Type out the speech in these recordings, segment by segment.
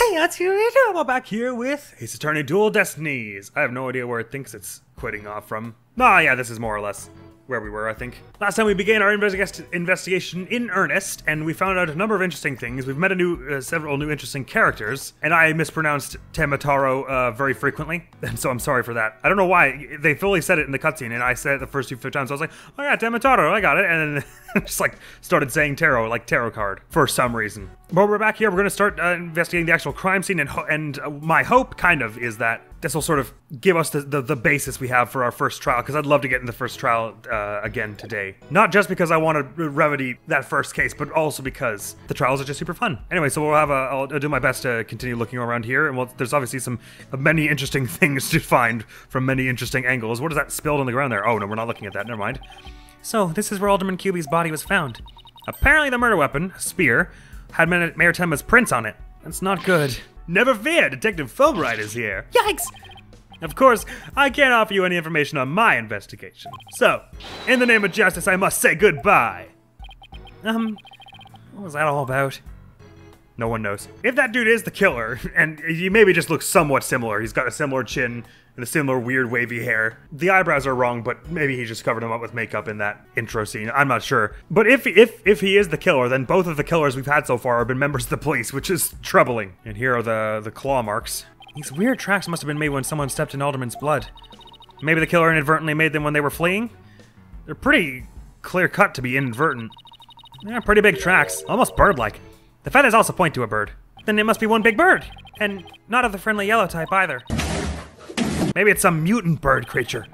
Hey, that's you. I'm back here with Ace Attorney Dual Destinies. I have no idea where it thinks it's quitting off from. Ah, yeah, this is more or less where we were, I think. Last time we began our investigation in earnest, and we found out a number of interesting things. We've met several new interesting characters, and I mispronounced Tenma very frequently, and so I'm sorry for that. I don't know why. They fully said it in the cutscene, and I said it the first few times. I was like, oh yeah, Tenma, I got it, and then just like started saying tarot, like tarot card, for some reason. But we're back here. We're going to start investigating the actual crime scene, and my hope, kind of, is that this will sort of give us the basis we have for our first trial, because I'd love to get in the first trial again today. Not just because I want to remedy that first case, but also because the trials are just super fun. Anyway, so we'll have I'll do my best to continue looking around here, and there's obviously many interesting things to find from many interesting angles. What is that spilled on the ground there? Oh, no, we're not looking at that. Never mind. So, this is where Alderman Kyubi's body was found. Apparently the murder weapon, a spear, had Mayor Tenma's prints on it. That's not good. Never fear, Detective Fulbright is here. Yikes! Of course, I can't offer you any information on my investigation. So, in the name of justice, I must say goodbye. What was that all about? No one knows. If that dude is the killer, and he maybe just looks somewhat similar, he's got a similar chin and a similar weird wavy hair. The eyebrows are wrong, but maybe he just covered him up with makeup in that intro scene. I'm not sure. But if he is the killer, then both of the killers we've had so far have been members of the police, which is troubling. And here are the claw marks. These weird tracks must have been made when someone stepped in Alderman's blood. Maybe the killer inadvertently made them when they were fleeing? They're pretty clear-cut to be inadvertent. Yeah, pretty big tracks, almost bird-like. The feathers also point to a bird. Then it must be one big bird, and not of the friendly yellow type either. Maybe it's some mutant bird creature.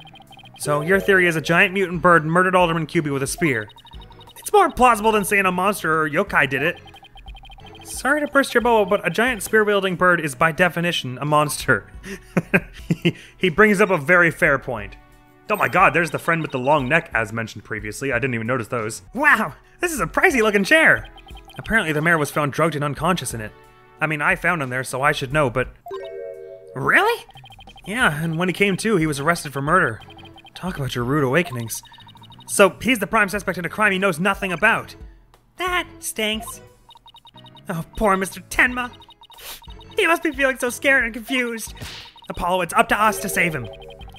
So your theory is a giant mutant bird murdered Alderman Kyubi with a spear. It's more plausible than saying a monster or yokai did it. Sorry to burst your bubble, but a giant spear-wielding bird is by definition a monster. He brings up a very fair point. Oh my god, there's the friend with the long neck as mentioned previously. I didn't even notice those. Wow, this is a pricey looking chair. Apparently the mayor was found drugged and unconscious in it. I mean, I found him there, so I should know, but... Really? Yeah, and when he came to, he was arrested for murder. Talk about your rude awakenings. So, he's the prime suspect in a crime he knows nothing about. That stinks. Oh, poor Mr. Tenma. He must be feeling so scared and confused. Apollo, it's up to us to save him.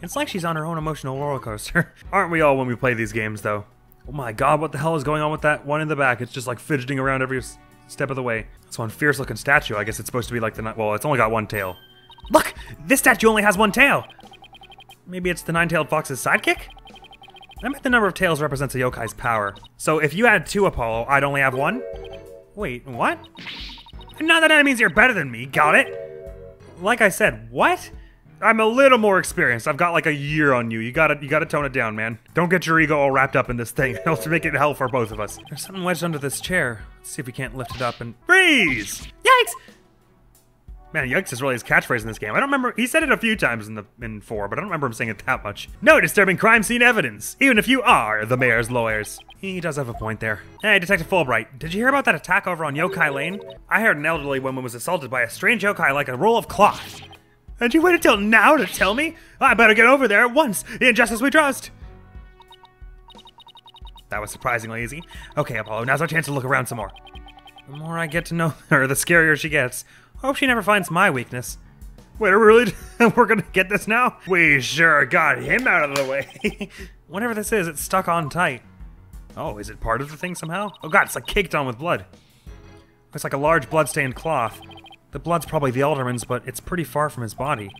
It's like she's on her own emotional roller coaster. Aren't we all when we play these games, though? Oh my god, what the hell is going on with that one in the back? It's just like fidgeting around every step of the way. It's one fierce looking statue. I guess it's supposed to be like well, it's only got one tail. Look! This statue only has one tail! Maybe it's the nine-tailed fox's sidekick? I bet the number of tails represents a yokai's power. So if you had two Apollo, I'd only have one? Wait, what? Not that means you're better than me, got it? Like I said, what? I'm a little more experienced. I've got like a year on you. You gotta tone it down, man. Don't get your ego all wrapped up in this thing. It'll make it hell for both of us. There's something wedged under this chair. Let's see if we can't lift it up and freeze! Yikes! Man, yikes is really his catchphrase in this game. I don't remember, he said it a few times in 4, but I don't remember him saying it that much. No disturbing crime scene evidence, even if you are the mayor's lawyers. He does have a point there. Hey, Detective Fulbright, did you hear about that attack over on Yokai Lane? I heard an elderly woman was assaulted by a strange yokai like a roll of cloth. And you waited till now to tell me? I better get over there at once, in justice we trust. That was surprisingly easy. Okay, Apollo, now's our chance to look around some more. The more I get to know her, the scarier she gets. Hope she never finds my weakness. Wait, really? We're gonna get this now? We sure got him out of the way. Whatever this is, it's stuck on tight. Oh, is it part of the thing somehow? Oh god, it's like caked on with blood. Looks like a large blood-stained cloth. The blood's probably the Alderman's, but it's pretty far from his body.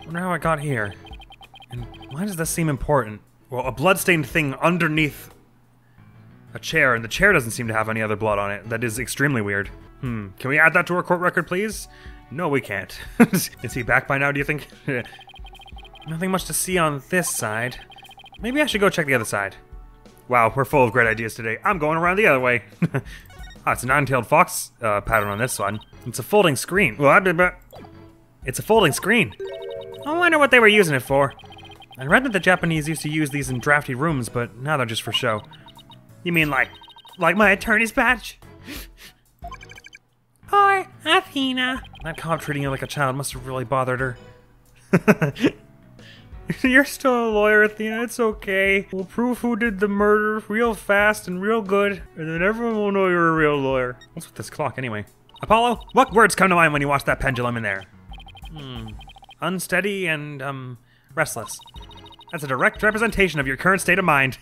Wonder how it got here. And why does this seem important? Well, a blood-stained thing underneath a chair, and the chair doesn't seem to have any other blood on it. That is extremely weird. Can we add that to our court record, please? No, we can't. Is he back by now, do you think? Nothing much to see on this side. Maybe I should go check the other side. Wow, we're full of great ideas today. I'm going around the other way. Ah, it's a nine-tailed fox pattern on this one. It's a folding screen. Well, it's a folding screen. I wonder what they were using it for. I read that the Japanese used to use these in drafty rooms, but now they're just for show. You mean like my attorney's badge? Hi, Athena. That cop treating you like a child must have really bothered her. You're still a lawyer, Athena. It's okay. We'll prove who did the murder real fast and real good, and then everyone will know you're a real lawyer. What's with this clock, anyway? Apollo, what words come to mind when you watch that pendulum in there? Unsteady and, restless. That's a direct representation of your current state of mind.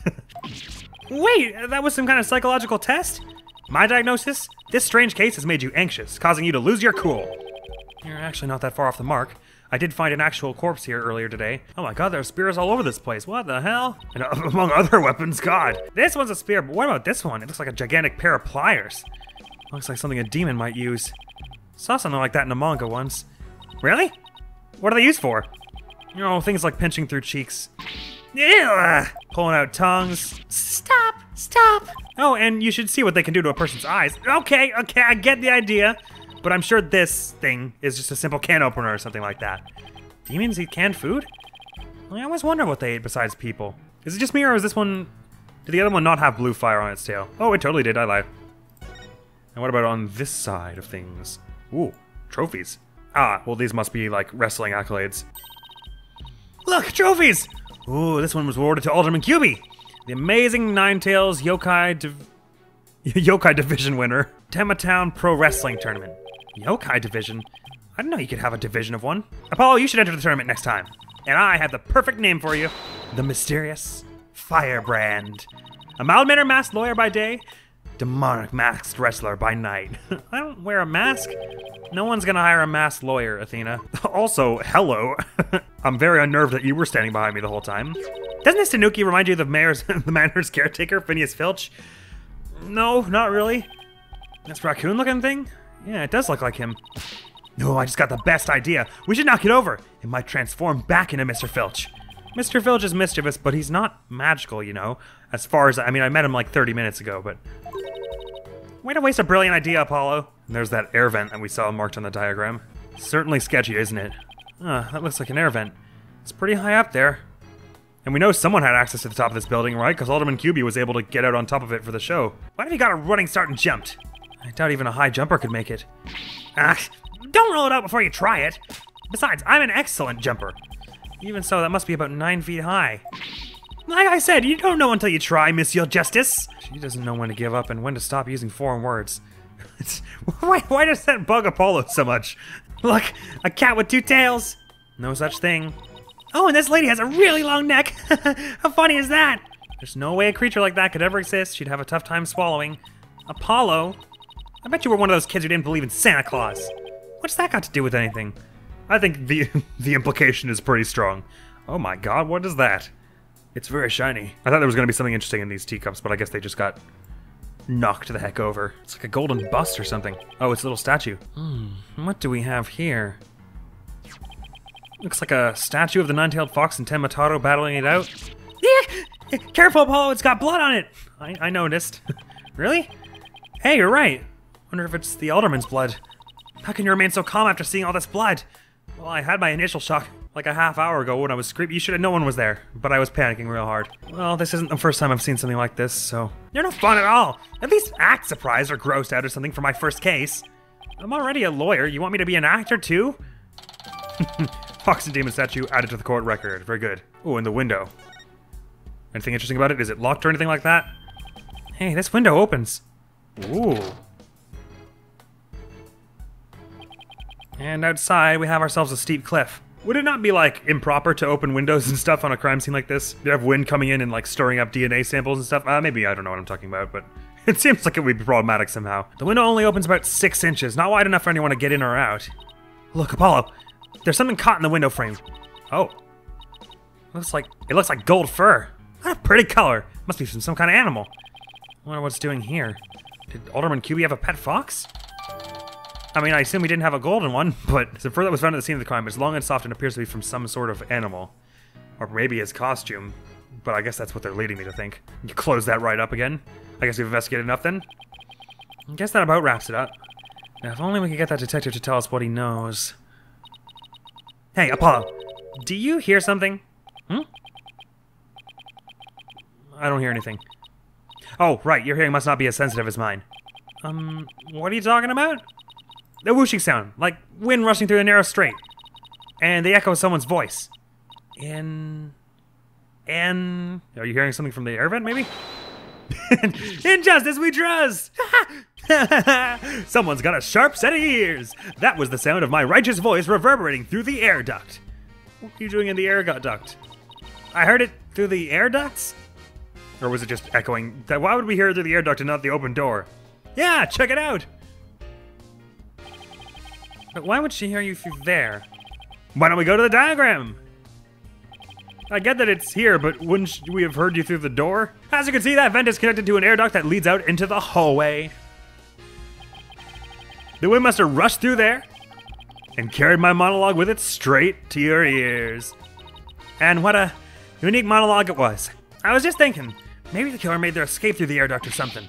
Wait, that was some kind of psychological test? My diagnosis? This strange case has made you anxious, causing you to lose your cool. You're actually not that far off the mark. I did find an actual corpse here earlier today. Oh my god, there are spears all over this place. What the hell? And among other weapons, god. This one's a spear, but what about this one? It looks like a gigantic pair of pliers. Looks like something a demon might use. Saw something like that in a manga once. Really? What are they used for? You know, things like pinching through cheeks. Ew! Pulling out tongues. Stop! Stop! Oh, and you should see what they can do to a person's eyes. Okay, I get the idea. But I'm sure this thing is just a simple can opener or something like that. Demons eat canned food? I always wonder what they ate besides people. Is it just me or is this one... Did the other one not have blue fire on its tail? Oh, it totally did, I lied. And what about on this side of things? Ooh, trophies. Ah, well these must be like wrestling accolades. Look, trophies! Ooh, this one was awarded to Alderman Kyubi, the amazing Ninetales Yokai Division winner. Tenma Town Pro Wrestling Tournament. Yokai Division? I didn't know you could have a division of one. Apollo, you should enter the tournament next time. And I have the perfect name for you. The mysterious Firebrand. A mild-mannered masked lawyer by day, demonic masked wrestler by night. I don't wear a mask. No one's gonna hire a masked lawyer, Athena. Also, hello. I'm very unnerved that you were standing behind me the whole time. Doesn't this Tanuki remind you of the manor's caretaker, Phineas Filch? No, not really. This raccoon-looking thing? Yeah, it does look like him. No, I just got the best idea. We should knock it over. It might transform back into Mr. Filch. Mr. Filch is mischievous, but he's not magical, you know. As far as, I mean, I met him like 30 minutes ago, but... Way to waste a brilliant idea, Apollo. And there's that air vent that we saw marked on the diagram. Certainly sketchy, isn't it? That looks like an air vent. It's pretty high up there. And we know someone had access to the top of this building, right? Because Alderman Kyubi was able to get out on top of it for the show. Why have you got a running start and jumped? I doubt even a high jumper could make it. Don't roll it out before you try it. Besides, I'm an excellent jumper. Even so, that must be about 9 feet high. Like I said, you don't know until you try, Monsieur Justice. She doesn't know when to give up and when to stop using foreign words. Why does that bug Apollo so much? Look, a cat with 2 tails. No such thing. Oh, and this lady has a really long neck. How funny is that? There's no way a creature like that could ever exist. She'd have a tough time swallowing. Apollo? I bet you were one of those kids who didn't believe in Santa Claus. What's that got to do with anything? I think the implication is pretty strong. Oh my god, what is that? It's very shiny. I thought there was going to be something interesting in these teacups, but I guess they just got knocked the heck over. It's like a golden bust or something. Oh, it's a little statue. What do we have here? Looks like a statue of the nine-tailed fox and Tenma battling it out. Yeah! Careful, Apollo, it's got blood on it! I noticed. Really? Hey, you're right. Wonder if it's the Alderman's blood. How can you remain so calm after seeing all this blood? Well, I had my initial shock like a half hour ago when I was screaming. You should have known one was there, but I was panicking real hard. Well, this isn't the first time I've seen something like this, so... You're no fun at all! At least act surprised or grossed out or something for my first case. I'm already a lawyer. You want me to be an actor too? Fox and Demon statue added to the court record. Very good. Oh, and the window. Anything interesting about it? Is it locked or anything like that? Hey, this window opens. Ooh. And outside, we have ourselves a steep cliff. Would it not be, like, improper to open windows and stuff on a crime scene like this? You have wind coming in and, like, stirring up DNA samples and stuff? Maybe I don't know what I'm talking about, but it seems like it would be problematic somehow. The window only opens about 6 inches, not wide enough for anyone to get in or out. Look, Apollo, there's something caught in the window frame. Oh. It looks like gold fur. What a pretty color. Must be from some kind of animal. I wonder what it's doing here. Did Alderman Kyubi have a pet fox? I mean, I assume he didn't have a golden one, but the fur that was found at the scene of the crime is long and soft and appears to be from some sort of animal. Or maybe his costume. But I guess that's what they're leading me to think. You close that right up again. I guess we've investigated enough then. I guess that about wraps it up. Now, if only we could get that detective to tell us what he knows. Hey, Apollo, do you hear something? I don't hear anything. Oh, right, your hearing must not be as sensitive as mine. What are you talking about? The whooshing sound, like wind rushing through a narrow strait. And the echo of someone's voice. Are you hearing something from the air vent, maybe? In justice we trust! Someone's got a sharp set of ears! That was the sound of my righteous voice reverberating through the air duct. What are you doing in the air duct? I heard it through the air ducts? Or was it just echoing? Why would we hear it through the air duct and not the open door? Yeah, check it out! But why would she hear you through there? Why don't we go to the diagram? I get that it's here, but wouldn't we have heard you through the door? As you can see, that vent is connected to an air duct that leads out into the hallway. The wind must have rushed through there and carried my monologue with it straight to your ears. And what a unique monologue it was. I was just thinking, maybe the killer made their escape through the air duct or something.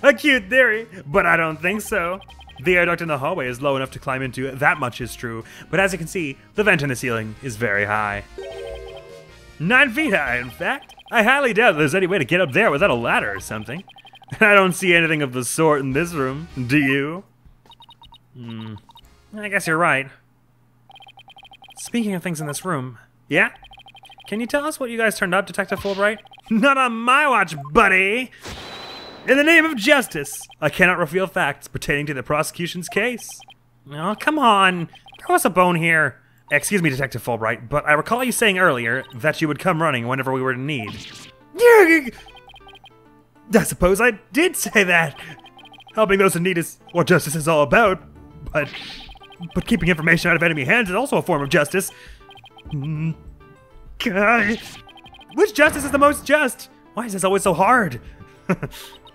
A cute theory, but I don't think so. The air duct in the hallway is low enough to climb into, that much is true, but as you can see, the vent in the ceiling is very high. 9 feet high, in fact. I highly doubt there's any way to get up there without a ladder or something. I don't see anything of the sort in this room, do you? I guess you're right. Speaking of things in this room, yeah? Can you tell us what you guys turned up, Detective Fulbright? Not on my watch, buddy! In the name of justice, I cannot reveal facts pertaining to the prosecution's case. Oh, come on. Throw us a bone here. Excuse me, Detective Fulbright, but I recall you saying earlier that you would come running whenever we were in need. I suppose I did say that. Helping those in need is what justice is all about, but keeping information out of enemy hands is also a form of justice. God. Which justice is the most just? Why is this always so hard?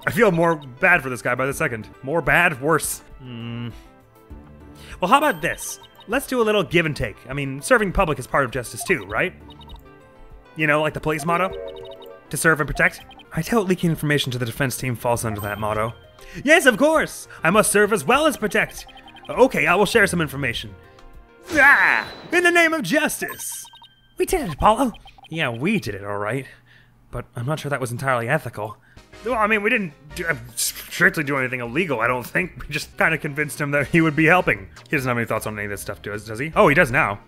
I feel more bad for this guy by the second. More bad, worse. Well, how about this? Let's do a little give and take. I mean, serving public is part of justice too, right? You know, like the police motto? To serve and protect? I doubt leaking information to the defense team falls under that motto. Yes, of course! I must serve as well as protect. Okay, I will share some information. In the name of justice! We did it, Apollo! Yeah, we did it, alright. But I'm not sure that was entirely ethical. Well, I mean, we didn't strictly do anything illegal, I don't think. We just kind of convinced him that he would be helping. He doesn't have any thoughts on any of this stuff, does he? Oh, he does now.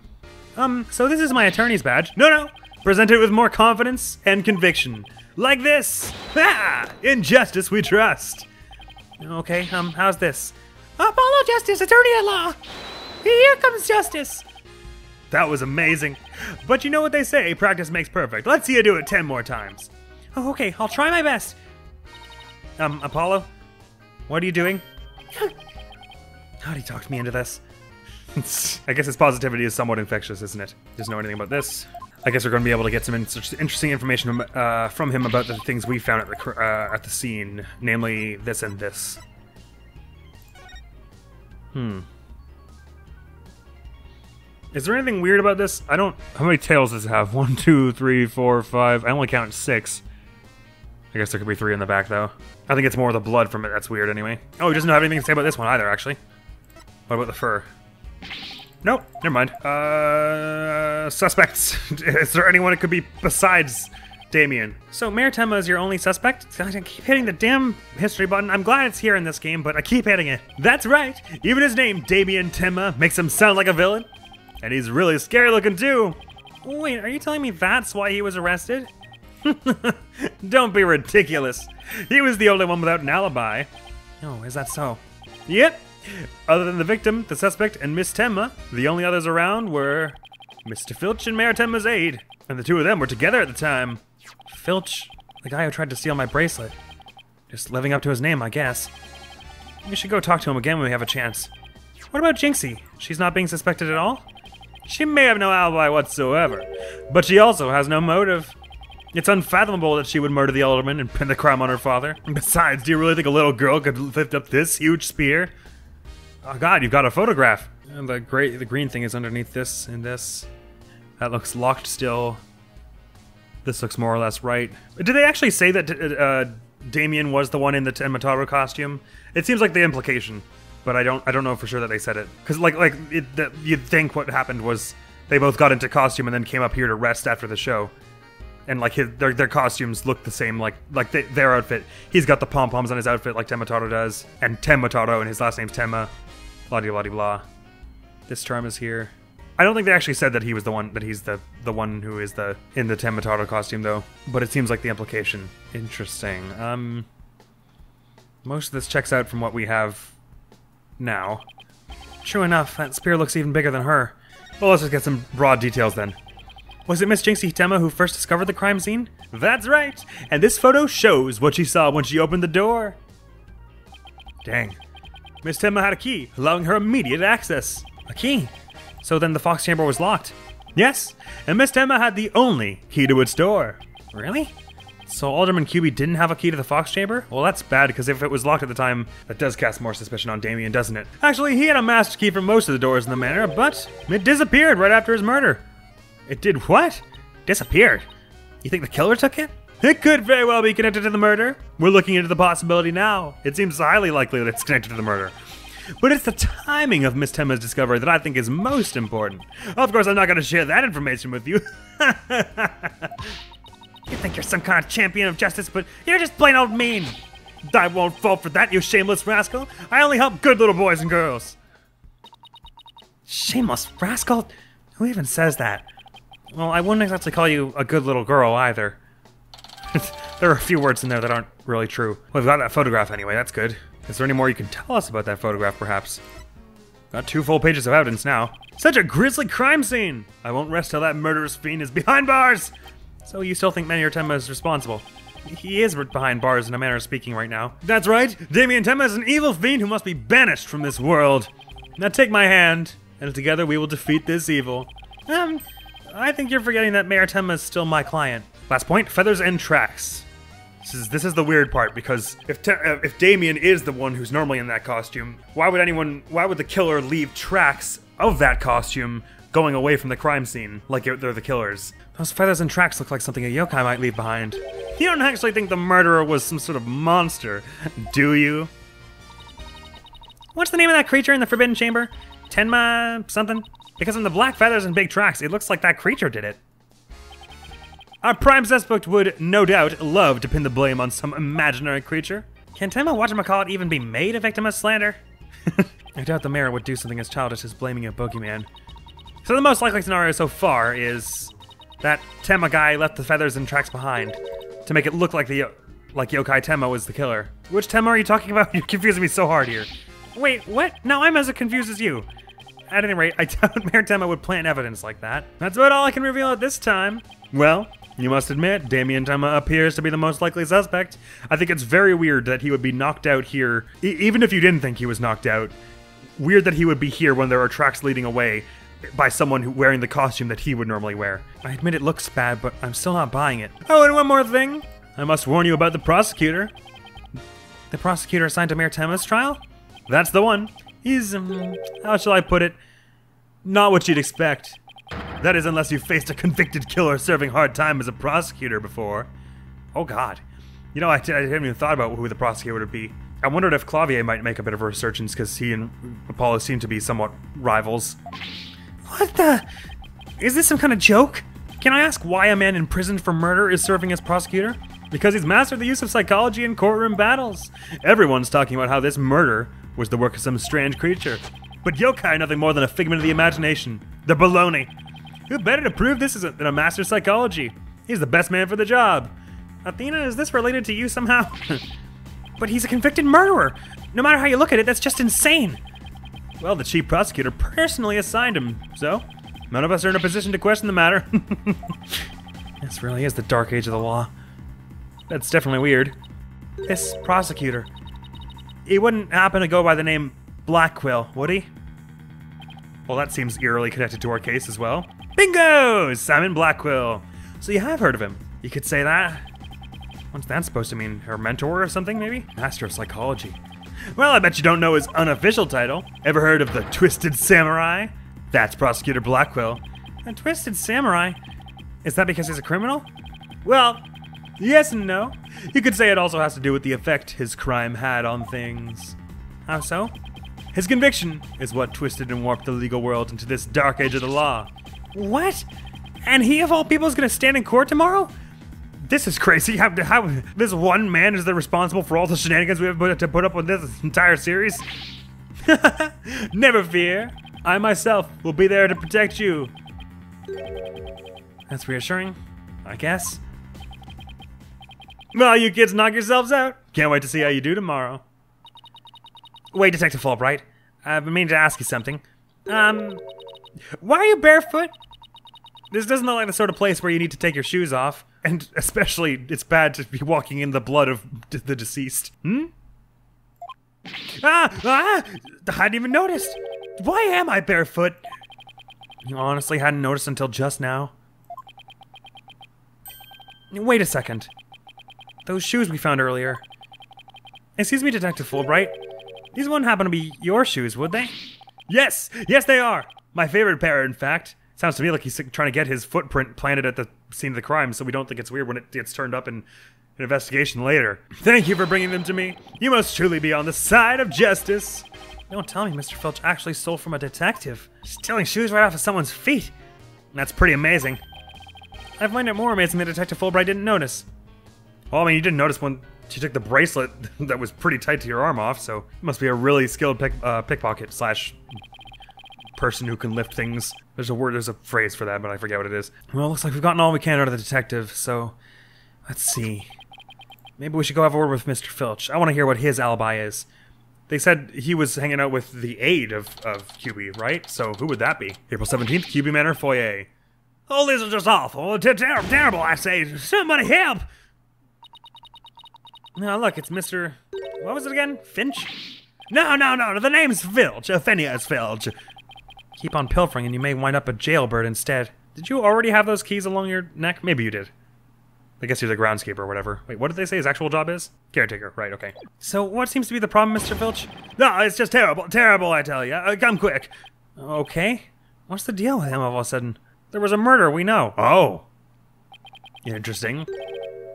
So this is my attorney's badge. No. Present it with more confidence and conviction. Like this. In justice we trust. Okay, how's this? Apollo Justice, attorney at law. Here comes justice. That was amazing. But you know what they say, practice makes perfect. Let's see you do it 10 more times. Oh, okay, I'll try my best. Apollo? What are you doing? How'd he talk me into this? I guess his positivity is somewhat infectious, isn't it? Doesn't know anything about this. I guess we're going to be able to get some interesting information from him about the things we found at the scene, namely this and this. Is there anything weird about this? I don't... How many tails does it have? 1, 2, 3, 4, 5... I only count 6. I guess there could be 3 in the back, though. I think it's more the blood from it that's weird, anyway. Oh, he doesn't have anything to say about this one either, actually. What about the fur? Nope, never mind. Suspects. Is there anyone it could be besides Damien? So, Mayor Tenma is your only suspect? I keep hitting the damn history button. I'm glad it's here in this game, but I keep hitting it. That's right. Even his name, Damien Tenma, makes him sound like a villain. And he's really scary looking, too. Wait, are you telling me that's why he was arrested? Don't be ridiculous. He was the only one without an alibi. Oh, is that so? Yep. Other than the victim, the suspect, and Miss Tenma, the only others around were Mr. Filch and Mayor Tenma's aide. And the two of them were together at the time. Filch, the guy who tried to steal my bracelet. Just living up to his name, I guess. We should go talk to him again when we have a chance. What about Jinxie? She's not being suspected at all? She may have no alibi whatsoever, but she also has no motive. It's unfathomable that she would murder the alderman and pin the crime on her father. And besides, do you really think a little girl could lift up this huge spear? Oh god, you've got a photograph. And the green thing is underneath this and this. That looks locked still. This looks more or less right. Did they actually say that Damien was the one in the Tenma costume? It seems like the implication, but I don't know for sure that they said it. Because you'd think what happened was they both got into costume and then came up here to rest after the show. And like their costumes look the same, like their outfit. He's got the pom-poms on his outfit like Tenma does. And Tenma and his last name's Tenma. Blah-de-blah-de-blah. This charm is here. I don't think they actually said that he was the one, that he's the one who is in the Tenma costume though. But it seems like the implication. Interesting. Most of this checks out from what we have now. True enough, that spear looks even bigger than her. Well, let's just get some broad details then. Was it Miss Jinxie Tenma who first discovered the crime scene? That's right! And this photo shows what she saw when she opened the door. Dang. Miss Tenma had a key, allowing her immediate access. A key? So then the Fox chamber was locked? Yes, and Miss Tenma had the only key to its door. Really? So Alderman Kyubi didn't have a key to the Fox chamber? Well, that's bad, because if it was locked at the time, that does cast more suspicion on Damien, doesn't it? Actually, he had a master key for most of the doors in the manor, but it disappeared right after his murder. It did what? Disappeared? You think the killer took it? It could very well be connected to the murder. We're looking into the possibility now. It seems highly likely that it's connected to the murder. But it's the timing of Miss Tenma's discovery that I think is most important. Of course, I'm not going to share that information with you. You think you're some kind of champion of justice, but you're just plain old mean. I won't fall for that, you shameless rascal. I only help good little boys and girls. Shameless rascal? Who even says that? Well, I wouldn't exactly call you a good little girl either. There are a few words in there that aren't really true. Well, we've got that photograph anyway, that's good. Is there any more you can tell us about that photograph, perhaps? Got 2 full pages of evidence now. Such a grisly crime scene! I won't rest till that murderous fiend is behind bars! So you still think Mayor Tenma is responsible? He is behind bars in a manner of speaking right now. That's right! Damien Tenma is an evil fiend who must be banished from this world! Now take my hand, and together we will defeat this evil. I think you're forgetting that Mayor Tenma is still my client. Last point, feathers and tracks. This is the weird part, because if Damien is the one who's normally in that costume, why would the killer leave tracks of that costume going away from the crime scene, like they're the killers? Those feathers and tracks look like something a yokai might leave behind. You don't actually think the murderer was some sort of monster, do you? What's the name of that creature in the Forbidden Chamber? Tenma something? Because in the black feathers and big tracks, it looks like that creature did it. Our prime suspect would, no doubt, love to pin the blame on some imaginary creature. Can Tenma whatchamacallit even be made a victim of slander? I doubt the mayor would do something as childish as blaming a bogeyman. So the most likely scenario so far is that Tenma guy left the feathers and tracks behind to make it look like Yokai Tenma was the killer. Which Tenma are you talking about? You're confusing me so hard here. Wait, what? No, I'm as confused as you. At any rate, I doubt Mayor Tenma would plant evidence like that. That's about all I can reveal at this time. Well, you must admit, Damien Tenma appears to be the most likely suspect. I think it's very weird that he would be knocked out here, even if you didn't think he was knocked out. Weird that he would be here when there are tracks leading away by someone wearing the costume that he would normally wear. I admit it looks bad, but I'm still not buying it. Oh, and one more thing. I must warn you about the prosecutor. The prosecutor assigned to Mayor Tenma's trial? That's the one. He's, how shall I put it? Not what you'd expect. That is, unless you've faced a convicted killer serving hard time as a prosecutor before. Oh god. You know, I hadn't even thought about who the prosecutor would be. I wondered if Clavier might make a bit of a resurgence, because he and Apollo seem to be somewhat rivals. What the? Is this some kind of joke? Can I ask why a man imprisoned for murder is serving as prosecutor? Because he's mastered the use of psychology in courtroom battles. Everyone's talking about how this murder was the work of some strange creature. But yokai nothing more than a figment of the imagination. They're baloney. Who better to prove this than a master of psychology? He's the best man for the job. Athena, is this related to you somehow? But he's a convicted murderer. No matter how you look at it, that's just insane. Well, the chief prosecutor personally assigned him, so none of us are in a position to question the matter. This really is the dark age of the law. That's definitely weird. This prosecutor, he wouldn't happen to go by the name Blackquill, would he? Well, that seems eerily connected to our case as well. Bingo! Simon Blackquill. So you have heard of him. You could say that. What's that supposed to mean? Her mentor or something, maybe? Master of Psychology. Well, I bet you don't know his unofficial title. Ever heard of the Twisted Samurai? That's Prosecutor Blackquill. A Twisted Samurai? Is that because he's a criminal? Well, yes and no. You could say it also has to do with the effect his crime had on things. How so? His conviction is what twisted and warped the legal world into this dark age of the law. What? And he of all people is going to stand in court tomorrow? This is crazy. How this one man is the responsible for all the shenanigans we have to put up with this entire series? Never fear. I myself will be there to protect you. That's reassuring, I guess. Well, you kids knock yourselves out. Can't wait to see how you do tomorrow. Wait, Detective Fulbright. I've been meaning to ask you something. Why are you barefoot? This doesn't look like the sort of place where you need to take your shoes off. And especially, it's bad to be walking in the blood of the deceased. I hadn't even noticed. Why am I barefoot? You honestly hadn't noticed until just now. Wait a second. Those shoes we found earlier. Excuse me, Detective Fulbright. These wouldn't happen to be your shoes, would they? Yes! Yes, they are! My favorite pair, in fact. Sounds to me like he's trying to get his footprint planted at the scene of the crime so we don't think it's weird when it gets turned up in an investigation later. Thank you for bringing them to me. You must truly be on the side of justice. Don't tell me Mr. Filch actually stole from a detective. Stealing shoes right off of someone's feet. That's pretty amazing. I find it more amazing that Detective Fulbright didn't notice. Well, I mean, you didn't notice when she took the bracelet that was pretty tight to your arm off, so you must be a really skilled pickpocket slash person who can lift things. There's a phrase for that, but I forget what it is. Well, looks like we've gotten all we can out of the detective, so let's see. Maybe we should go have a word with Mr. Filch. I want to hear what his alibi is. They said he was hanging out with the aide of Kyubi, right? So who would that be? April 17th, Kyubi Manor foyer. Oh, this is just awful. Terrible, I say. Somebody help! Now look, it's Mr. What was it again? Finch? No, the name's Filch. Phineas Filch. Keep on pilfering and you may wind up a jailbird instead. Did you already have those keys along your neck? Maybe you did. I guess you're the groundskeeper or whatever. Wait, what did they say his actual job is? Caretaker, right, okay. So what seems to be the problem, Mr. Filch? No, it's just terrible, I tell you. Come quick. Okay. What's the deal with him all of a sudden? There was a murder, we know. Oh. Interesting.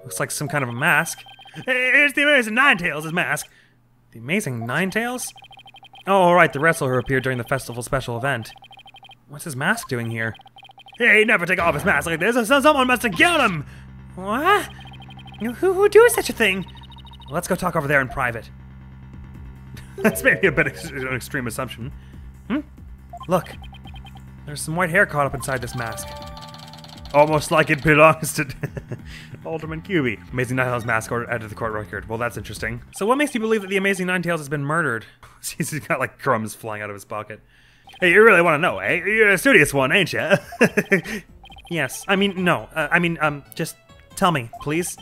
Looks like some kind of a mask. It's the Amazing Ninetails' mask. The Amazing Ninetails? Oh, right, the wrestler who appeared during the festival special event. What's his mask doing here? He'd never take off his mask like this. Someone must have killed him. What? Who would do such a thing? Let's go talk over there in private. That's maybe a bit of an extreme assumption. Look. There's some white hair caught up inside this mask. Almost like it belongs to Alderman Kyubi. Amazing Ninetails mask added to the court record. Well, that's interesting. So what makes you believe that the Amazing Ninetails has been murdered? He's got like crumbs flying out of his pocket. Hey, you really want to know, eh? You're a studious one, ain't you? Yes. I mean, no. Just tell me, please.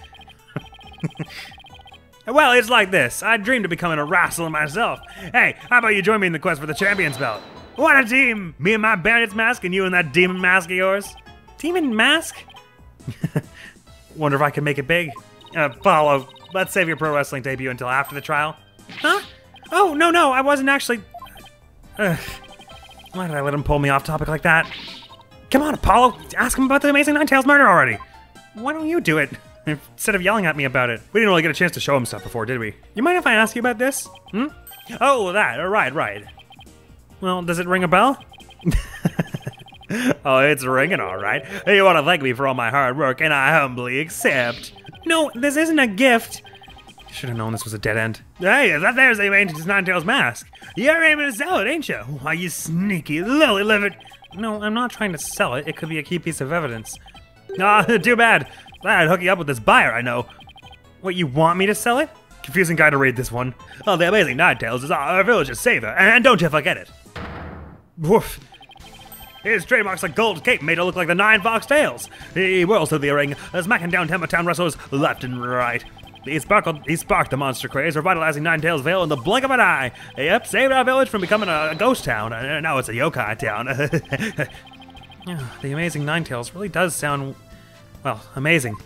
Well, it's like this. I dreamed of becoming a wrestler myself. Hey, how about you join me in the quest for the champion's belt? What a team! Me and my bandit's mask and you and that demon mask of yours. Demon mask? Wonder if I can make it big. Follow. Let's save your pro wrestling debut until after the trial. Huh? Oh, no, I wasn't actually... Why did I let him pull me off topic like that? Come on, Apollo. Ask him about the Amazing Ninetails murder already. Why don't you do it? Instead of yelling at me about it. We didn't really get a chance to show him stuff before, did we? You mind if I ask you about this? Oh, that. Right. Well, does it ring a bell? Oh, it's ringing all right. You want to thank me for all my hard work, and I humbly accept. No, this isn't a gift. Should have known this was a dead end. Hey, there's the Amazing Ninetails mask. You're aiming to sell it, ain't you? Why, you sneaky lily livered. No, I'm not trying to sell it. It could be a key piece of evidence. Too bad. I'd hook you up with this buyer I know. What, you want me to sell it? Confusing guy to read this one. Oh, the Amazing Ninetails is our village's savior, and don't you forget it. Woof. His trademark's a gold cape made to look like the 9 foxtails. He whirls through the ring, smacking down Tenma town wrestlers left and right. He sparked the monster craze, revitalizing Ninetails Vale in the blink of an eye. Yep, saved our village from becoming a ghost town. Now it's a yokai town. The Amazing Ninetails really does sound, well, amazing.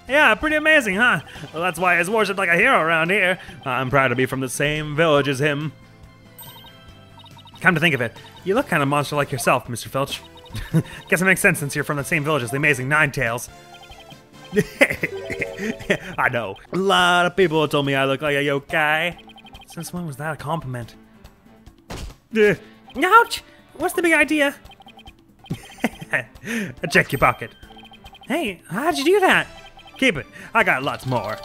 Yeah, pretty amazing, huh? Well, that's why he's worshipped like a hero around here. I'm proud to be from the same village as him. Come to think of it, you look kind of monster-like yourself, Mr. Filch. Guess it makes sense since you're from the same village as the Amazing Ninetails. I know. A lot of people told me I look like a yokai. Since when was that a compliment? Ouch! What's the big idea? Check your pocket. Hey, how'd you do that? Keep it. I got lots more.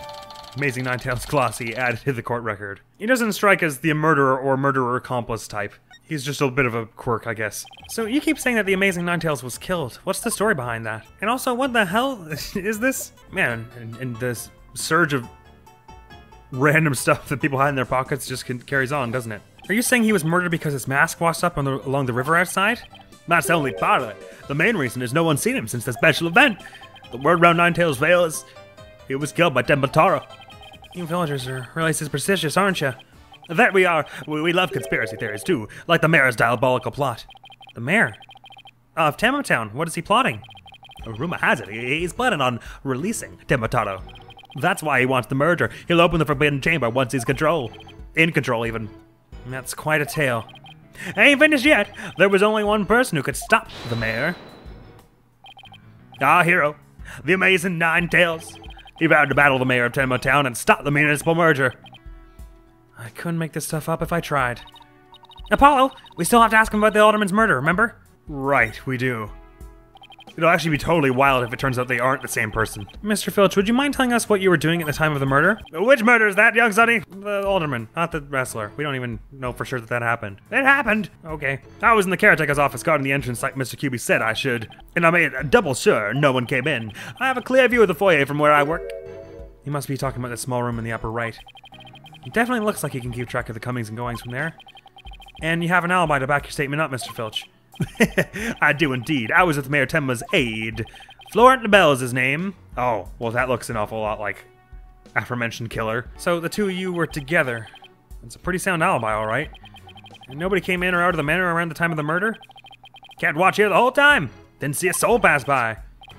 Amazing Ninetails glossy added to the court record. He doesn't strike as the murderer or murderer accomplice type. He's just a bit of a quirk, I guess. So you keep saying that the Amazing Ninetales was killed. What's the story behind that? And also, what the hell is this? Man, and this surge of random stuff that people hide in their pockets just carries on, doesn't it? Are you saying he was murdered because his mask washed up along the river outside? That's only part of it. The main reason is no one's seen him since the special event. The word around Ninetales Vale is he was killed by Tenma. You villagers are really superstitious, aren't you? That we are. We love conspiracy theories too, like the mayor's diabolical plot. The mayor? Of Tenma, what is he plotting? A rumor has it he's planning on releasing Tenma. That's why he wants the merger. He'll open the Forbidden Chamber once he's in control even. That's quite a tale. Ain't finished yet. There was only one person who could stop the mayor. Our hero, the Amazing Ninetales. He vowed to battle the mayor of Tenma and stop the municipal merger. I couldn't make this stuff up if I tried. Apollo, we still have to ask him about the Alderman's murder, remember? Right, we do. It'll actually be totally wild if it turns out they aren't the same person. Mr. Filch, would you mind telling us what you were doing at the time of the murder? Which murder is that, young sonny? The Alderman, not the wrestler. We don't even know for sure that happened. It happened! Okay. I was in the caretaker's office guarding the entrance like Mr. Kyubi said I should. And I made double sure no one came in. I have a clear view of the foyer from where I work. You must be talking about the small room in the upper right. It definitely looks like you can keep track of the comings and goings from there. And you have an alibi to back your statement up, Mr. Filch. I do indeed. I was with Mayor Tenma's aide. Florent LaBelle is his name. Oh, well that looks an awful lot like aforementioned killer. So the two of you were together. It's a pretty sound alibi, alright. And nobody came in or out of the manor around the time of the murder? Kept watch here the whole time. Didn't see a soul pass by.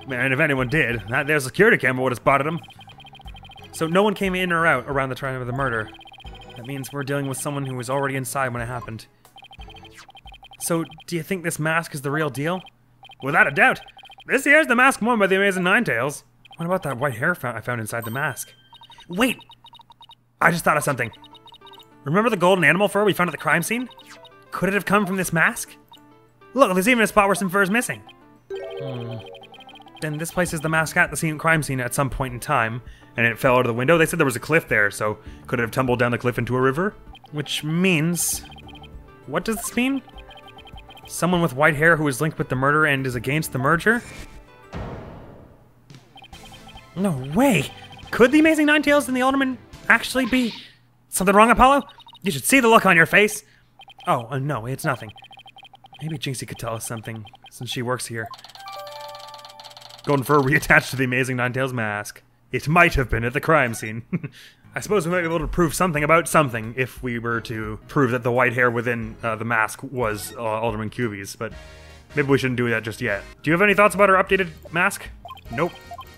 And if anyone did, their security camera would have spotted him. So no one came in or out around the time of the murder. That means we're dealing with someone who was already inside when it happened. So, do you think this mask is the real deal? Without a doubt. This here's the mask worn by the Amazing Ninetales. What about that white hair I found inside the mask? Wait! I just thought of something. Remember the golden animal fur we found at the crime scene? Could it have come from this mask? Look, there's even a spot where some fur is missing. Then this place is the mask at the crime scene at some point in time, and it fell out of the window. They said there was a cliff there, so could it have tumbled down the cliff into a river? Which means... What does this mean? Someone with white hair who is linked with the murder and is against the merger? No way! Could the Amazing Ninetales and the Alderman actually be... Something wrong, Apollo? You should see the look on your face! Oh, no, it's nothing. Maybe Jinxie could tell us something, since she works here. Golden fur reattached to the Amazing Ninetales mask. It might have been at the crime scene. I suppose we might be able to prove something about something if we were to prove that the white hair within the mask was Alderman Kyubi's, but maybe we shouldn't do that just yet. Do you have any thoughts about our updated mask? Nope.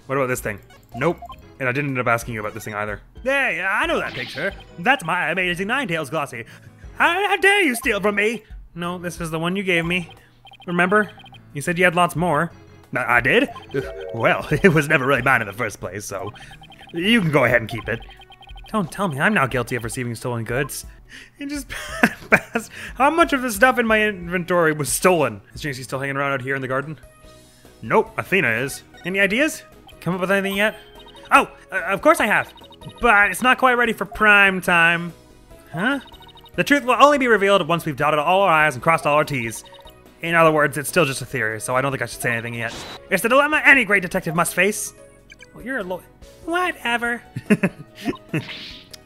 What about this thing? Nope. And I didn't end up asking you about this thing either. Hey, I know that picture. That's my Amazing Ninetales glossy. How dare you steal from me? No, this is the one you gave me. Remember? You said you had lots more. I did? Well, it was never really mine in the first place, so you can go ahead and keep it. Don't tell me I'm now guilty of receiving stolen goods. You just passed. How much of the stuff in my inventory was stolen? Is Jinxie still hanging around out here in the garden? Nope, Athena is. Any ideas? Come up with anything yet? Oh, of course I have. But it's not quite ready for prime time. Huh? The truth will only be revealed once we've dotted all our I's and crossed all our T's. In other words, it's still just a theory, so I don't think I should say anything yet. It's the dilemma any great detective must face. Well, you're a lawyer. Whatever.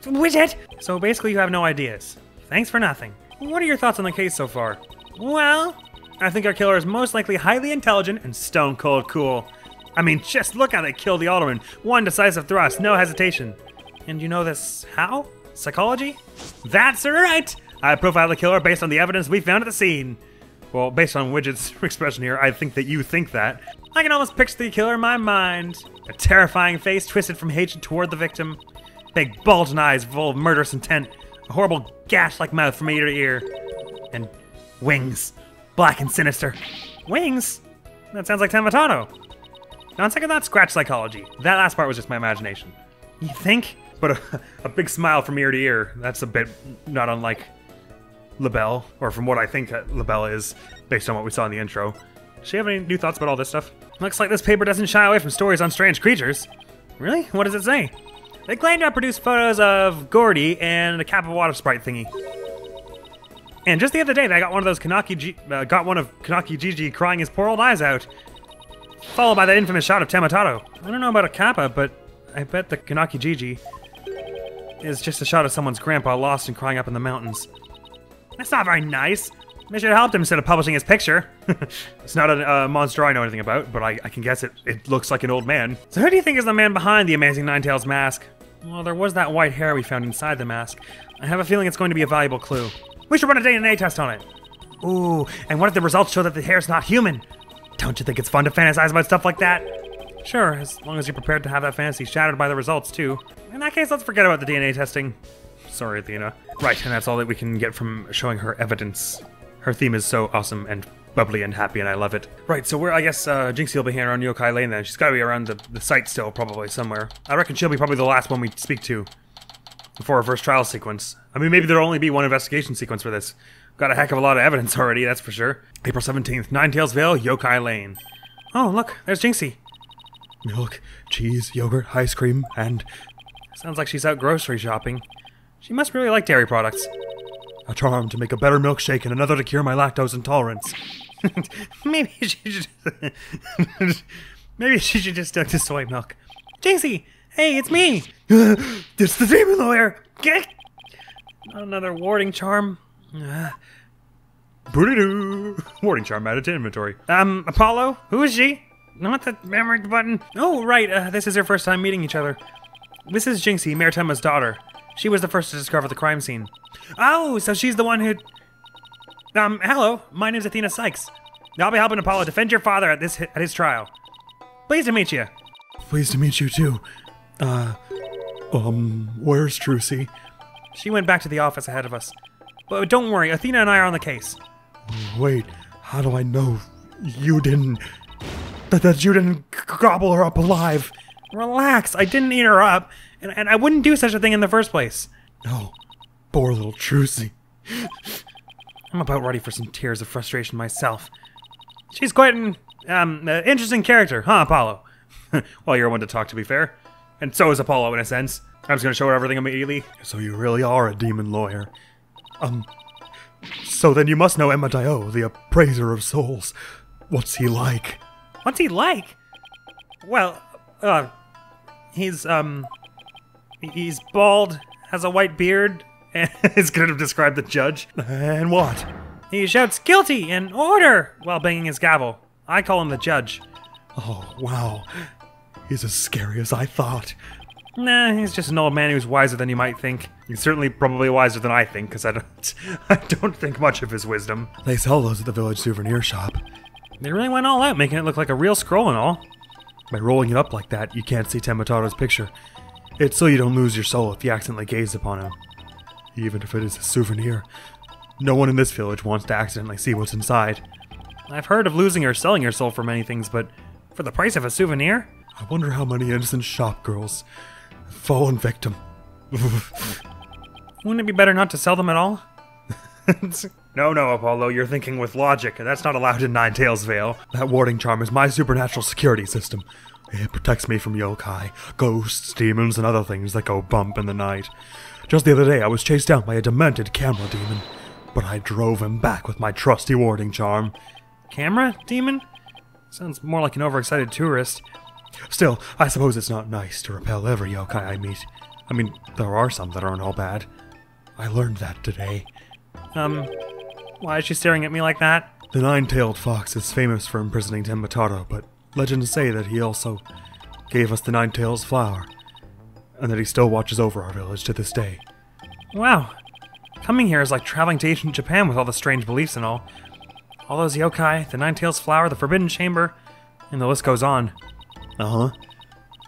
Widget! So basically you have no ideas. Thanks for nothing. What are your thoughts on the case so far? Well, I think our killer is most likely highly intelligent and stone cold cool. I mean, just look how they killed the Alderman. One decisive thrust, no hesitation. And you know this how? Psychology? That's right! I profiled the killer based on the evidence we found at the scene. Well, based on Widget's expression here, I think that you think that. I can almost picture the killer in my mind. A terrifying face twisted from hatred toward the victim. Big bulging eyes full of murderous intent. A horrible gash-like mouth from ear to ear. And wings. Black and sinister. Wings? That sounds like Tenma. Now on second thought, scratch psychology. That last part was just my imagination. You think? But a big smile from ear to ear. That's a bit not unlike LaBelle, or from what I think LaBelle is, based on what we saw in the intro. Does she have any new thoughts about all this stuff? Looks like this paper doesn't shy away from stories on strange creatures. Really? What does it say? They claim to have produced photos of Gordy and a Kappa water sprite thingy. And just the other day, I got one of Kanaki Gigi crying his poor old eyes out. Followed by that infamous shot of Tematato. I don't know about a Kappa, but I bet the Kanaki Gigi is just a shot of someone's grandpa lost and crying up in the mountains. That's not very nice. They should have helped him instead of publishing his picture. It's not a monster I know anything about, but I can guess it looks like an old man. So who do you think is the man behind the amazing Ninetales mask? Well, there was that white hair we found inside the mask. I have a feeling it's going to be a valuable clue. We should run a DNA test on it. Ooh, and what if the results show that the hair's not human? Don't you think it's fun to fantasize about stuff like that? Sure, as long as you're prepared to have that fantasy shattered by the results, too. In that case, let's forget about the DNA testing. Sorry, Athena. Right, and that's all that we can get from showing her evidence. Her theme is so awesome and bubbly and happy, and I love it. Right, so I guess Jinxie will be here around Yokai Lane then. She's gotta be around the site still, probably, somewhere. I reckon she'll be probably the last one we speak to before our first trial sequence. I mean, maybe there'll only be one investigation sequence for this. Got a heck of a lot of evidence already, that's for sure. April 17th, Ninetales Vale, Yokai Lane. Oh, look, there's Jinxie. Milk, cheese, yogurt, ice cream, and... Sounds like she's out grocery shopping. She must really like dairy products. A charm to make a better milkshake and another to cure my lactose intolerance. Maybe she should just stick to soy milk. Jinxie! Hey, it's me! It's the demon lawyer! Get! Another warding charm. Boo-doo-doo! Warding charm added to inventory. Apollo? Who is she? Not the memory button. Oh, right, this is her first time meeting each other. This is Jinxie, Mayor Tenma's daughter. She was the first to discover the crime scene. Oh, so she's the one who... hello, my name's Athena Sykes. I'll be helping Apollo defend your father at his trial. Pleased to meet you. Pleased to meet you, too. Where's Trucy? She went back to the office ahead of us. But don't worry, Athena and I are on the case. Wait, how do I know you didn't... that you didn't gobble her up alive? Relax, I didn't eat her up, and I wouldn't do such a thing in the first place. No, poor little Trucy. I'm about ready for some tears of frustration myself. She's quite an, interesting character, huh, Apollo? Well, you're one to talk, to be fair. And so is Apollo, in a sense. I was gonna show her everything immediately. So you really are a demon lawyer. So then you must know Emma Dio, the appraiser of souls. What's he like? What's he like? Well, he's bald, has a white beard, and is gonna describe the judge. And what? He shouts guilty and order while banging his gavel. I call him the judge. Oh, wow. He's as scary as I thought. Nah, he's just an old man who's wiser than you might think. He's certainly probably wiser than I think, because I don't think much of his wisdom. They sell those at the village souvenir shop. They really went all out, making it look like a real scroll and all. By rolling it up like that, you can't see Tematato's picture. It's so you don't lose your soul if you accidentally gaze upon him. Even if it is a souvenir. No one in this village wants to accidentally see what's inside. I've heard of losing or selling your soul for many things, but for the price of a souvenir? I wonder how many innocent shopgirls fallen victim. Wouldn't it be better not to sell them at all? No, Apollo, you're thinking with logic. That's not allowed in Ninetales Vale. That warding charm is my supernatural security system. It protects me from yokai, ghosts, demons, and other things that go bump in the night. Just the other day, I was chased down by a demented camera demon, but I drove him back with my trusty warding charm. Camera demon? Sounds more like an overexcited tourist. Still, I suppose it's not nice to repel every yokai I meet. I mean, there are some that aren't all bad. I learned that today. Why is she staring at me like that? The nine-tailed fox is famous for imprisoning Tematato, but legends say that he also gave us the nine-tails flower, and that he still watches over our village to this day. Wow. Coming here is like traveling to ancient Japan with all the strange beliefs and all. All those yokai, the nine-tails flower, the forbidden chamber, and the list goes on. Uh-huh.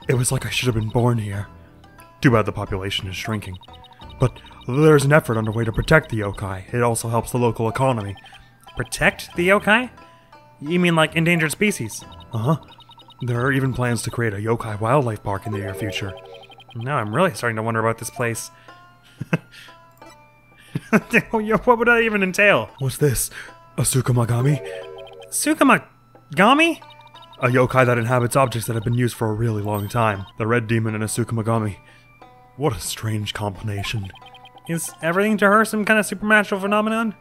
It was like I should have been born here. Too bad the population is shrinking. But there's an effort underway to protect the yokai. It also helps the local economy. Protect the yokai? You mean like endangered species? Uh-huh. There are even plans to create a yokai wildlife park in the near future. Now I'm really starting to wonder about this place. What would that even entail? What's this? A Sukamagami? Sukamagami? A yokai that inhabits objects that have been used for a really long time. The red demon and a Sukamagami. What a strange combination. Is everything to her some kind of supernatural phenomenon?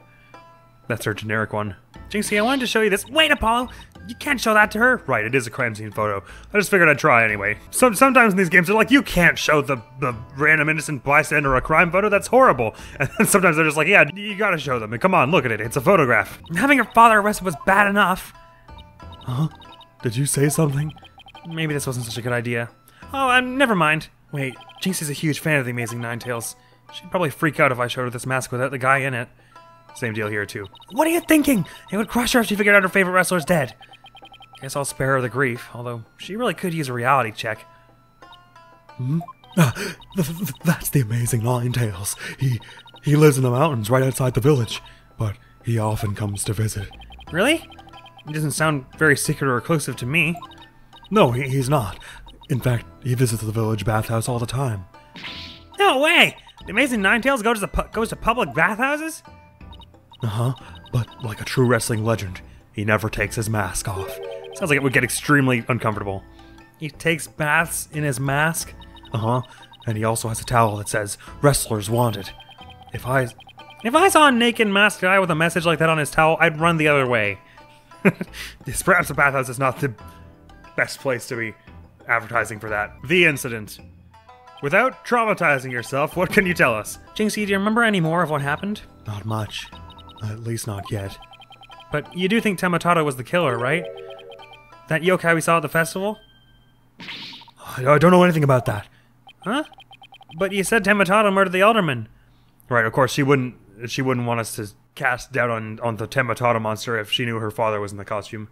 That's her generic one. Jinxie, I wanted to show you this. Wait, Apollo! You can't show that to her! Right, it is a crime scene photo. I just figured I'd try anyway. Sometimes in these games they're like, you can't show the random innocent bystander a crime photo, that's horrible. And then sometimes they're just like, yeah, you gotta show them. And come on, look at it, it's a photograph. Having your father arrested was bad enough. Huh? Did you say something? Maybe this wasn't such a good idea. Oh, never mind. Wait, Jinxie's a huge fan of the Amazing Ninetales. She'd probably freak out if I showed her this mask without the guy in it. Same deal here, too. What are you thinking? It would crush her if she figured out her favorite wrestler's dead. Guess I'll spare her the grief, although she really could use a reality check. Hmm? That's the Amazing Ninetales. He lives in the mountains right outside the village, but he often comes to visit. Really? He doesn't sound very secret or reclusive to me. No, he's not. In fact, he visits the village bathhouse all the time. No way! The Amazing Ninetales goes to public bathhouses? Uh-huh, but like a true wrestling legend, he never takes his mask off. Sounds like it would get extremely uncomfortable. He takes baths in his mask? Uh-huh, and he also has a towel that says, "Wrestlers Wanted." If I saw a naked masked guy with a message like that on his towel, I'd run the other way. Yes, perhaps a bathhouse is not the best place to be advertising for that. The incident. Without traumatizing yourself, what can you tell us? Jinxie, do you remember any more of what happened? Not much. At least not yet. But you do think Tenma was the killer, right? That yokai we saw at the festival? I don't know anything about that. Huh? But you said Tenma murdered the Alderman. Right, of course she wouldn't want us to cast doubt on the Tenma monster if she knew her father was in the costume.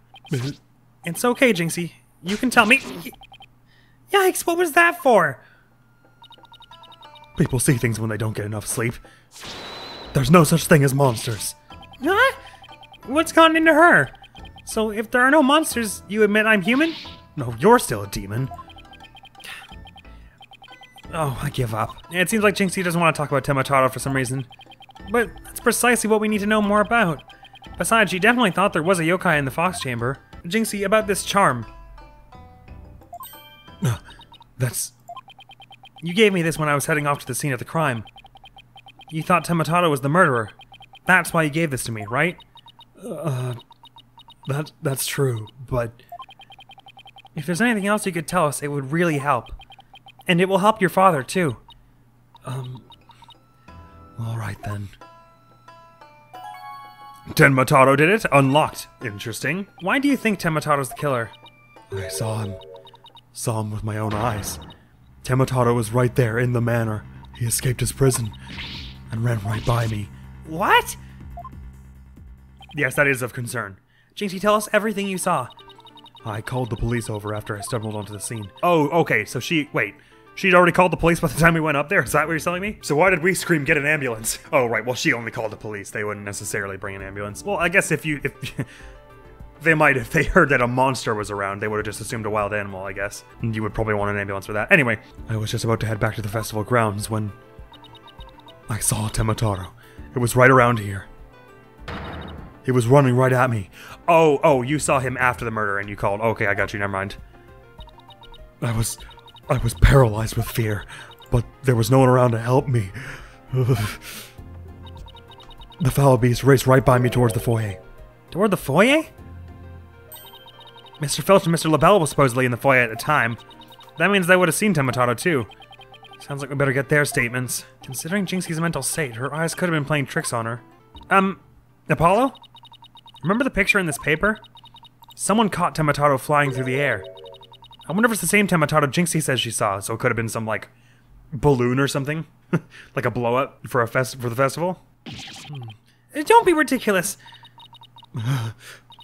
It's okay, Jinxie. You can tell me. Yikes, what was that for? People see things when they don't get enough sleep. There's no such thing as monsters. Huh? What's gotten into her? So if there are no monsters, you admit I'm human? No, you're still a demon. Oh, I give up. It seems like Jinxie doesn't want to talk about Tenma for some reason. But that's precisely what we need to know more about. Besides, she definitely thought there was a yokai in the Fox Chamber. Jinxie, about this charm. That's... You gave me this when I was heading off to the scene of the crime. You thought Tenma was the murderer. That's why you gave this to me, right? That's true, but... If there's anything else you could tell us, it would really help. And it will help your father, too. Alright then. Tenma did it? Unlocked. Interesting. Why do you think Tenma the killer? I saw him. Saw him with my own eyes. Tenma was right there in the manor. He escaped his prison and ran right by me. What? Yes, that is of concern. Jinxie, tell us everything you saw. I called the police over after I stumbled onto the scene. Oh, okay, so she'd already called the police by the time we went up there? Is that what you're telling me? So why did we scream, get an ambulance? Oh, right, well, she only called the police. They wouldn't necessarily bring an ambulance. Well, I guess if they heard that a monster was around, they would have just assumed a wild animal, I guess. And you would probably want an ambulance for that. Anyway, I was just about to head back to the festival grounds when I saw Tenma. It was right around here. He was running right at me. Oh, you saw him after the murder and you called. Okay, I got you, never mind. I was paralyzed with fear, but there was no one around to help me. The foul beast raced right by me towards the foyer. Toward the foyer? Mr. Filch and Mr. LaBelle was supposedly in the foyer at the time. That means they would have seen Tenma too. Sounds like we better get their statements. Considering Jinxie's mental state, her eyes could have been playing tricks on her. Apollo? Remember the picture in this paper? Someone caught Tenma flying through the air. I wonder if it's the same Tenma Jinxie says she saw, so it could have been some, like, balloon or something. Like a blow-up for the festival. Don't be ridiculous.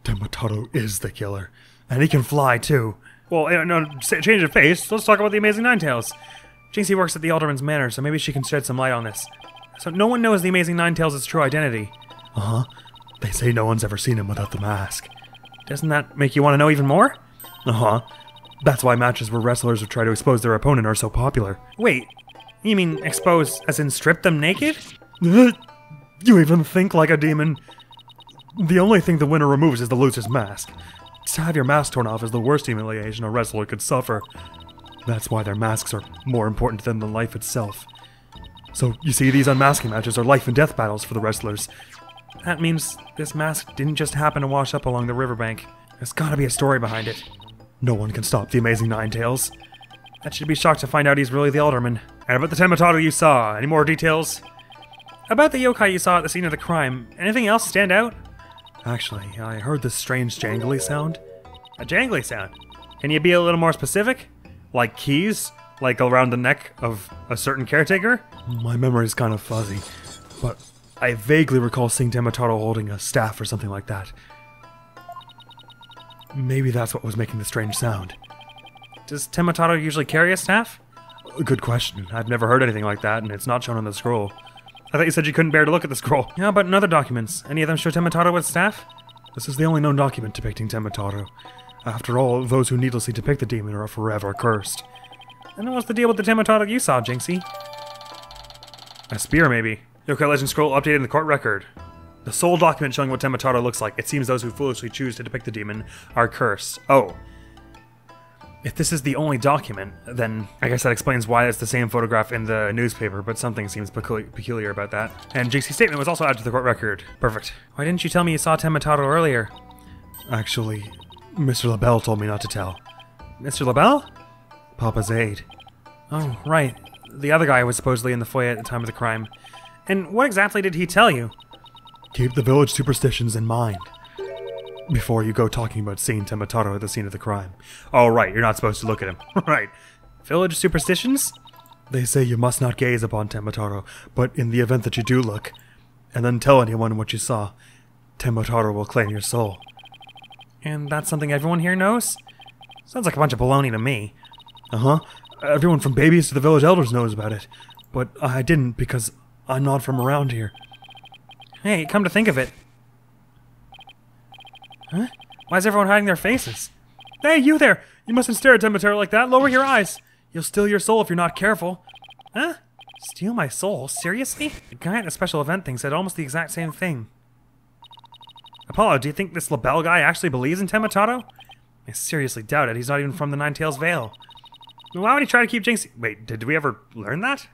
Tenma is the killer. And he can fly, too. Well, no, change of pace. Let's talk about the Amazing Ninetales. Jinxie works at the Alderman's Manor, so maybe she can shed some light on this. So no one knows the Amazing Ninetales' true identity. Uh-huh. They say no one's ever seen him without the mask. Doesn't that make you want to know even more? Uh-huh. That's why matches where wrestlers who try to expose their opponent are so popular. Wait, you mean expose as in strip them naked? You even think like a demon. The only thing the winner removes is the loser's mask. To have your mask torn off is the worst humiliation a wrestler could suffer. That's why their masks are more important to them than life itself. So, you see, these unmasking matches are life and death battles for the wrestlers. That means this mask didn't just happen to wash up along the riverbank. There's gotta be a story behind it. No one can stop the amazing Ninetales. I should be shocked to find out he's really the Alderman. And about the Tenma you saw, any more details? About the yokai you saw at the scene of the crime, anything else stand out? Actually, I heard this strange jangly sound. A jangly sound? Can you be a little more specific? Like keys? Like around the neck of a certain caretaker? My memory's kind of fuzzy, but I vaguely recall seeing Tenma holding a staff or something like that. Maybe that's what was making the strange sound. Does Tenma usually carry a staff? Good question. I've never heard anything like that, and it's not shown on the scroll. I thought you said you couldn't bear to look at the scroll. How about in other documents? Any of them show Tenma with staff? This is the only known document depicting Tenma. After all, those who needlessly depict the demon are forever cursed. And what's the deal with the Tenma you saw, Jinxie? A spear, maybe. Yokai Legend Scroll updated in the court record. The sole document showing what Tenma looks like. It seems those who foolishly choose to depict the demon are cursed. Oh. If this is the only document, then I guess that explains why it's the same photograph in the newspaper, but something seems peculiar about that. And Jinxie's statement was also added to the court record. Perfect. Why didn't you tell me you saw Tenma earlier? Actually, Mr. LaBelle told me not to tell. Mr. LaBelle? Papa's aide. Oh, right. The other guy was supposedly in the foyer at the time of the crime. And what exactly did he tell you? Keep the village superstitions in mind before you go talking about seeing Tenma at the scene of the crime. Oh, right, you're not supposed to look at him. Right. Village superstitions? They say you must not gaze upon Tenma, but in the event that you do look, and then tell anyone what you saw, Tenma will claim your soul. And that's something everyone here knows? Sounds like a bunch of baloney to me. Uh-huh. Everyone from babies to the village elders knows about it, but I didn't because I'm not from around here. Hey, come to think of it. Huh? Why is everyone hiding their faces? Hey, you there! You mustn't stare at Tenma like that. Lower your eyes. You'll steal your soul if you're not careful. Huh? Steal my soul? Seriously? The guy at the special event thing said almost the exact same thing. Apollo, do you think this LaBelle guy actually believes in Tenma? I seriously doubt it. He's not even from the Ninetales Vale. Then why would he try to keep Jinxie... Wait, did we ever learn that?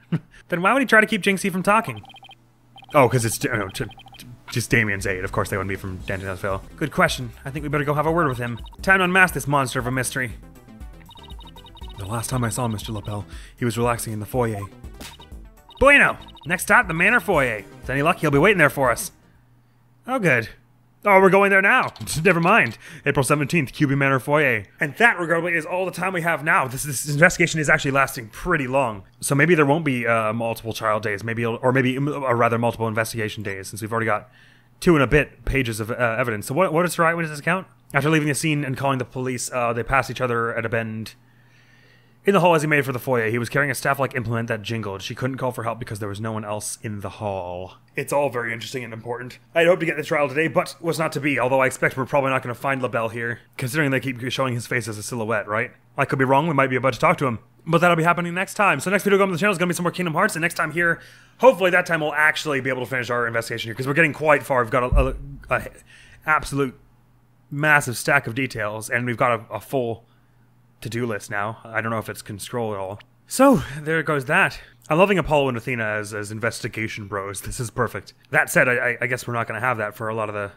Then why would he try to keep Jinxie from talking? Oh, because it's just Damien's aide. Of course they wouldn't be from Ninetales Vale. Good question. I think we better go have a word with him. Time to unmask this monster of a mystery. The last time I saw Mr. LaBelle, he was relaxing in the foyer. Bueno! Next stop, the Manor Foyer. With any luck, he'll be waiting there for us. Oh, good. Oh, we're going there now. Never mind. April 17th, Kyubi Manor Foyer. And that, regardless, is all the time we have now. This investigation is actually lasting pretty long. So maybe there won't be multiple trial days, or rather multiple investigation days, since we've already got 2 and a bit pages of evidence. So what is her eyewitness account? After leaving the scene and calling the police, they passed each other at a bend in the hall as he made for the foyer. He was carrying a staff-like implement that jingled. She couldn't call for help because there was no one else in the hall. It's all very interesting and important. I'd hoped to get the trial today, but was not to be, although I expect we're probably not going to find LaBelle here, considering they keep showing his face as a silhouette, right? I could be wrong, we might be about to talk to him. But that'll be happening next time. So next video going on the channel is going to be some more Kingdom Hearts, and next time here, hopefully that time we'll actually be able to finish our investigation here, because we're getting quite far. We've got a absolute massive stack of details, and we've got a full to-do list now. I don't know if it's can scroll at all. So, there goes that. I'm loving Apollo and Athena as investigation bros. This is perfect. That said, I guess we're not going to have that for a lot of the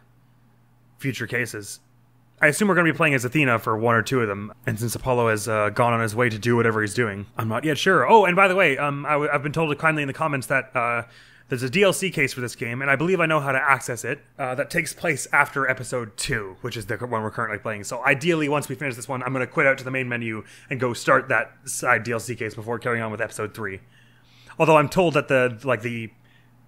future cases. I assume we're going to be playing as Athena for 1 or 2 of them, and since Apollo has gone on his way to do whatever he's doing, I'm not yet sure. Oh, and by the way, I've been told kindly in the comments that there's a DLC case for this game, and I believe I know how to access it, that takes place after episode 2, which is the one we're currently playing. So ideally, once we finish this one, I'm going to quit out to the main menu and go start that side DLC case before carrying on with episode 3. Although I'm told that the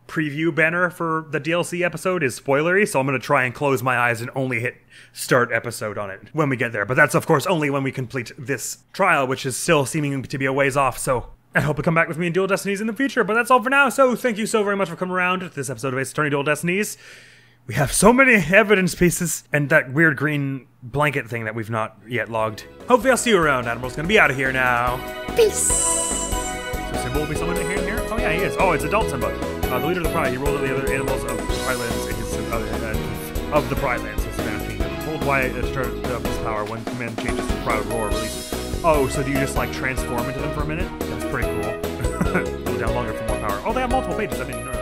preview banner for the DLC episode is spoilery, so I'm going to try and close my eyes and only hit start episode on it when we get there. But that's, of course, only when we complete this trial, which is still seeming to be a ways off, so I hope you come back with me in Dual Destinies in the future. But that's all for now, so thank you so very much for coming around to this episode of Ace Attorney Dual Destinies. We have so many evidence pieces, and that weird green blanket thing that we've not yet logged. Hopefully I'll see you around. Admiral's going to be out of here now. Peace! So Simba will be someone in here? Oh yeah, he is. Oh, it's Adult Simba. The leader of the Pride. He ruled out the other animals of the Pride Lands of the Pride Lands. His Spanish kingdom. Told why it started up his power when command changes to Proud Roar releases. Oh, so do you just like transform into them for a minute? That's pretty cool. Go down longer for more power. Oh, they have multiple pages. I didn't know that.